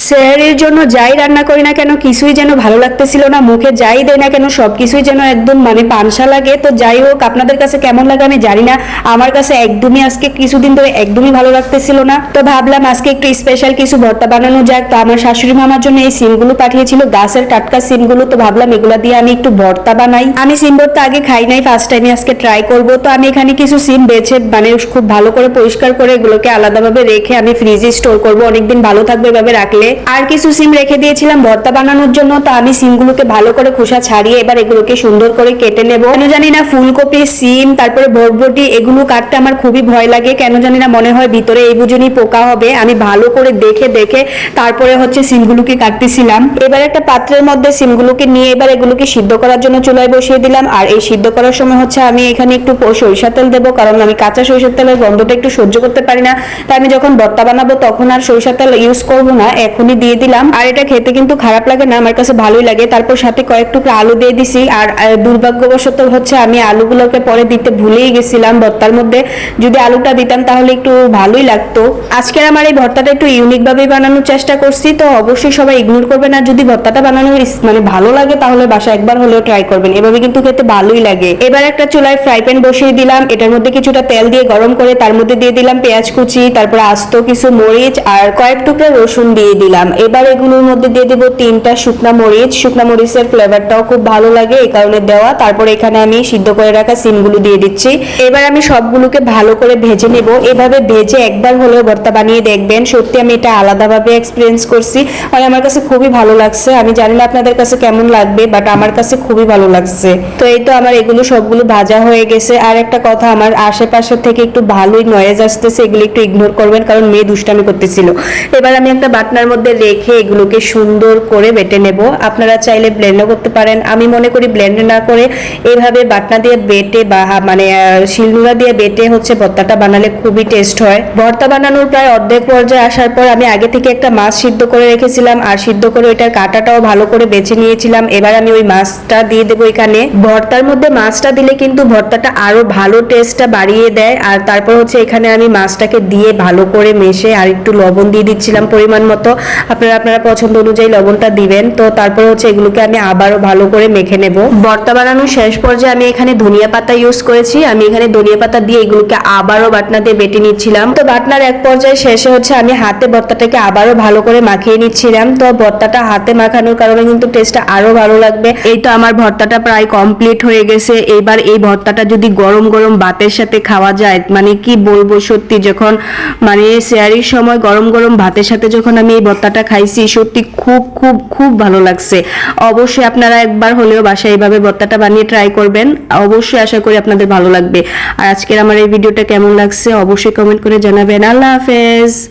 সেহরির জন্য যাই রান্না করি না কেন কিছুই যেন ভালো লাগতেছিল না, মুখে যাই দেয় না কেন সবকিছুই যেন একদম মানে পানসা লাগে। তো যাই হোক, আপনাদের কাছে কেমন লাগে আমি জানি না, আমার কাছে একদমই আজকে কিছুদিন ধরে একদমই ভালো লাগতেছিল না। তো ভাবলাম আজকে একটু স্পেশাল কিছু ভর্তা বানানো যাক। তো আমার শাশুড়ি মামার জন্য এই সিমগুলো পাঠিয়েছিল, গাছের টাটকা সিমগুলো। তো ভাবলাম এগুলা দিয়ে আমি একটু ভর্তা বানাই। আমি সিম ভর্তা আগে খাই নাই, ফার্স্ট টাইমে আজকে ট্রাই করব। তো আমি এখানে কিছু সিম বেছে মানে খুব ভালো করে পরিষ্কার করে এগুলোকে আলাদাভাবে রেখে আমি ফ্রিজে স্টোর করব, অনেকদিন ভালো থাকবে এভাবে রাখলে। আর কিছু সিম রেখে দিয়েছিলাম ভর্তা বানানোর জন্য। তো আমি সিমগুলোকে ভালো করে খোসা ছাড়িয়ে এবার এগুলোকে সুন্দর করে কেটে নেব। কেন জানি না ফুলকপি, সিম, তারপরে বরবটি এগুলো কাটতে আমার খুবই ভয় লাগে। কেন জানি না মনে হয় ভিতরে এই বুঝুনি পোকা হবে। আমি ভালো করে দেখে দেখে তারপরে হচ্ছে সিমগুলোকে কাটতেছিলাম। এবার একটা পাত্রের মধ্যে সিমগুলোকে নিয়ে এবার এগুলোকে সিদ্ধ করার জন্য চুলায় বসিয়ে দিলাম। আর এই সিদ্ধ করার সময় হচ্ছে আমি এখানে একটু সরিষা তেল দেবো, কারণ আমি কাঁচা সরিষার তেলের গন্ধটা একটু সহ্য করতে পারি না। তাই আমি যখন ভর্তা বানাবো তখন আর সরিষা তেল ইউজ করবো না, এখনই দিয়ে দিলাম। আর এটা খেতে কিন্তু খারাপ লাগে না, আমার কাছে ভালোই লাগে। তারপর সাথে কয়েক টুকরা আলু দিয়ে দিছি। আর দুর্ভাগ্যবশত হচ্ছে আমি আলুগুলোকে পরে দিতে ভুলেই গেছিলাম ভর্তার মধ্যে। যদি আলুটা দিতাম তাহলে একটু ভালোই লাগতো। আজকের আমার এই ভর্তাটা একটু ইউনিক ভাবে বানানোর চেষ্টা করছি। তো অবশ্যই সবাই ইগনোর করবেন না, যদি ভর্তাটা বানানোর মানে ভালো লাগে তাহলে বাসা একবার হলেও ট্রাই করবেন, এভাবে কিন্তু খেতে ভালোই লাগে। এবার একটা চুলায় ফ্রাই প্যান বসিয়ে দিলাম, এটার মধ্যে কিছুটা তেল দিয়ে গরম করে তার মধ্যে দিয়ে দিলাম পেঁয়াজ কুচি, তারপর আস্ত কিছু মরিচ আর কয়েক টুকরা রসুন দিয়ে দিলাম। এবার এগুলোর মধ্যে দিয়ে দেবো 3টা শুকনা মরিচ। শুকনা মরিচের ফ্লেভারটাও খুব ভালো লাগে এই কারণে দেওয়া। তারপর এখানে আমি সিদ্ধ করে রাখা সিমগুলো দিয়ে দিচ্ছি। এবার আমি সবগুলোকে ভালো করে ভেজে নেব। এভাবে ভেজে একবার হলেও ভর্তা বানিয়ে দেখবেন, সত্যি আমি এটা আলাদাভাবে এক্সপিরিয়েন্স করছি, মানে আমার কাছে খুবই ভালো লাগছে। আমি জানি না আপনাদের কাছে কেমন লাগবে, বাট আমার কাছে খুবই ভালো লাগছে। তো এই তো আমার এগুলো সবগুলো ভাজা হয়ে গেছে। আর একটা কথা, আমার আশেপাশে থেকে একটু ভালোই নয়েজ আসতেছে, এগুলো একটু ইগনোর করবেন কারণ মেয়ে দুষ্টামি করতেছিল। এবার আমি একটা বাটনার মধ্যে রেখে এগুলোকে সুন্দর করে বেটে নেব। আপনারা চাইলে ব্লেন্ডও করতে পারেন, আমি মনে করি ব্লেন্ড না করে এভাবে বাটনা দিয়ে বেটে বা মানে শিলনোড়া দিয়ে বেটে হচ্ছে ভর্তাটা বানালে খুবই টেস্ট হয়। ভর্তা বানানোর প্রায় অর্ধেক পর্যায়ে আসার পর আমি আগে থেকে একটা মাছ সিদ্ধ করে রেখেছিলাম, আর সিদ্ধ করে ওইটার কাঁটাটাও ভালো করে বেছে নিয়েছিলাম। এবার আমি ওই মাছটা দিয়ে দেবো এখানে। ভর্তার মধ্যে মাছটা দিলে কিন্তু ভর্তাটা আরো ভালো টেস্টটা বাড়িয়ে দেয়। আর তারপর হচ্ছে এখানে আমি মাছটাকে দিয়ে ভালো করে মেশে আর একটু লবণ দিয়ে দিচ্ছিলাম পরিমাণ মতো। আপনারা পছন্দ অনুযায়ী লবণটা দিবেন। তো তারপর হচ্ছে এগুলোকে আমি আবারও ভালো করে মেখে নেব। ভর্তা বানানোর শেষ পর্যায়ে আমি এখানে ধনিয়া পাতা ইউজ করেছি। আমি এখানে ধনিয়া পাতা দিয়ে এগুলোকে আবারও বাটনা দিয়ে বেটে নিচ্ছিলাম। তো বাটনার এক পর্যায়ে শেষে হচ্ছে আমি হাতে ভর্তাটাকে আবারও ভালো করে মাখিয়ে নিচ্ছিলাম। তো ভর্তাটা হাতে মাখানোর কারণে কিন্তু টেস্টটা আরো ভালো লাগবে। এই তো আমার ভর্তাটা প্রায় কমপ্লিট হয়ে গেছে। এবার এই ভর্তাটা যদি গরম গরম ভাতের সাথে খাওয়া যায়, মানে কি বলবো, সত্যি যখন মানে সেহারির সময় গরম গরম ভাতের সাথে যখন আমি এই ভর্তাটা খাইছি, সত্যি খুব খুব খুব ভালো লাগছে। অবশ্যই আপনারা একবার হলেও বাসায় এইভাবে ভর্তাটা বানিয়ে ট্রাই করবেন, অবশ্যই আশা করি আপনাদের ভালো লাগবে। আর আজকের আমার এই ভিডিওটা কেমন লাগছে অবশ্যই কমেন্ট করে জানাবেন। আল্লাহ হাফেজ।